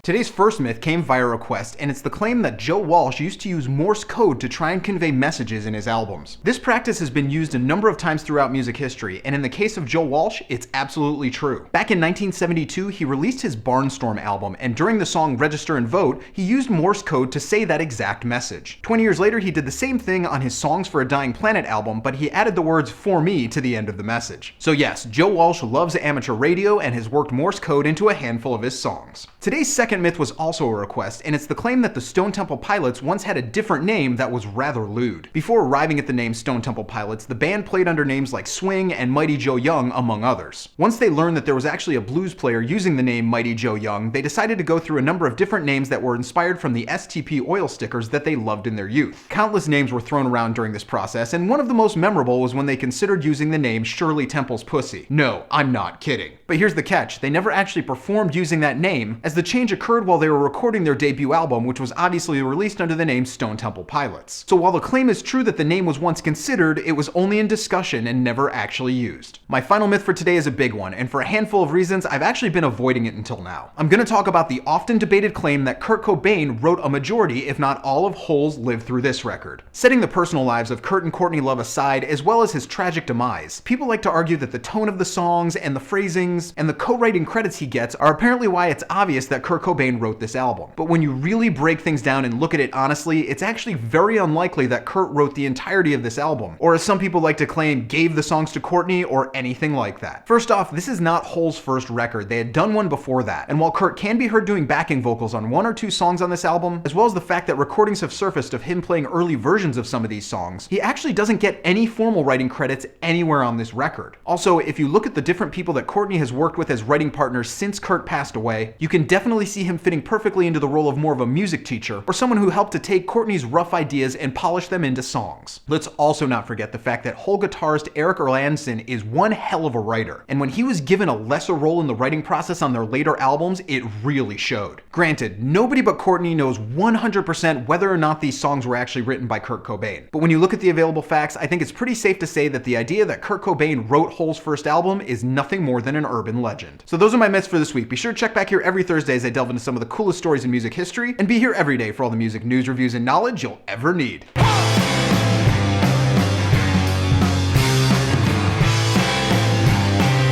Today's first myth came via request, and it's the claim that Joe Walsh used to use Morse code to try and convey messages in his albums. This practice has been used a number of times throughout music history, and in the case of Joe Walsh, it's absolutely true. Back in 1972, he released his Barnstorm album, and during the song Register and Vote, he used Morse code to say that exact message. 20 years later, he did the same thing on his Songs for a Dying Planet album, but he added the words "for me" to the end of the message. So yes, Joe Walsh loves amateur radio and has worked Morse code into a handful of his songs. Today's second myth was also a request, and it's the claim that the Stone Temple Pilots once had a different name that was rather lewd. Before arriving at the name Stone Temple Pilots, the band played under names like Swing and Mighty Joe Young, among others. Once they learned that there was actually a blues player using the name Mighty Joe Young, they decided to go through a number of different names that were inspired from the STP oil stickers that they loved in their youth. Countless names were thrown around during this process, and one of the most memorable was when they considered using the name Shirley Temple's Pussy. No, I'm not kidding. But here's the catch, they never actually performed using that name, as the change occurred while they were recording their debut album, which was obviously released under the name Stone Temple Pilots. So while the claim is true that the name was once considered, it was only in discussion and never actually used. My final myth for today is a big one, and for a handful of reasons, I've actually been avoiding it until now. I'm going to talk about the often debated claim that Kurt Cobain wrote a majority, if not all, of Hole's Live Through This record. Setting the personal lives of Kurt and Courtney Love aside, as well as his tragic demise, people like to argue that the tone of the songs and the phrasings and the co-writing credits he gets are apparently why it's obvious that Kurt Cobain wrote this album. But when you really break things down and look at it honestly, it's actually very unlikely that Kurt wrote the entirety of this album, or as some people like to claim, gave the songs to Courtney or anything like that. First off, this is not Hole's first record. They had done one before that, and while Kurt can be heard doing backing vocals on one or two songs on this album, as well as the fact that recordings have surfaced of him playing early versions of some of these songs, he actually doesn't get any formal writing credits anywhere on this record. Also, if you look at the different people that Courtney has worked with as writing partners since Kurt passed away, you can definitely see him fitting perfectly into the role of more of a music teacher, or someone who helped to take Courtney's rough ideas and polish them into songs. Let's also not forget the fact that Hole guitarist Eric Erlandson is one hell of a writer, and when he was given a lesser role in the writing process on their later albums, it really showed. Granted, nobody but Courtney knows 100% whether or not these songs were actually written by Kurt Cobain, but when you look at the available facts, I think it's pretty safe to say that the idea that Kurt Cobain wrote Hole's first album is nothing more than an urban legend. So those are my myths for this week. Be sure to check back here every Thursday as I delve into some of the coolest stories in music history, and be here every day for all the music news, reviews, and knowledge you'll ever need.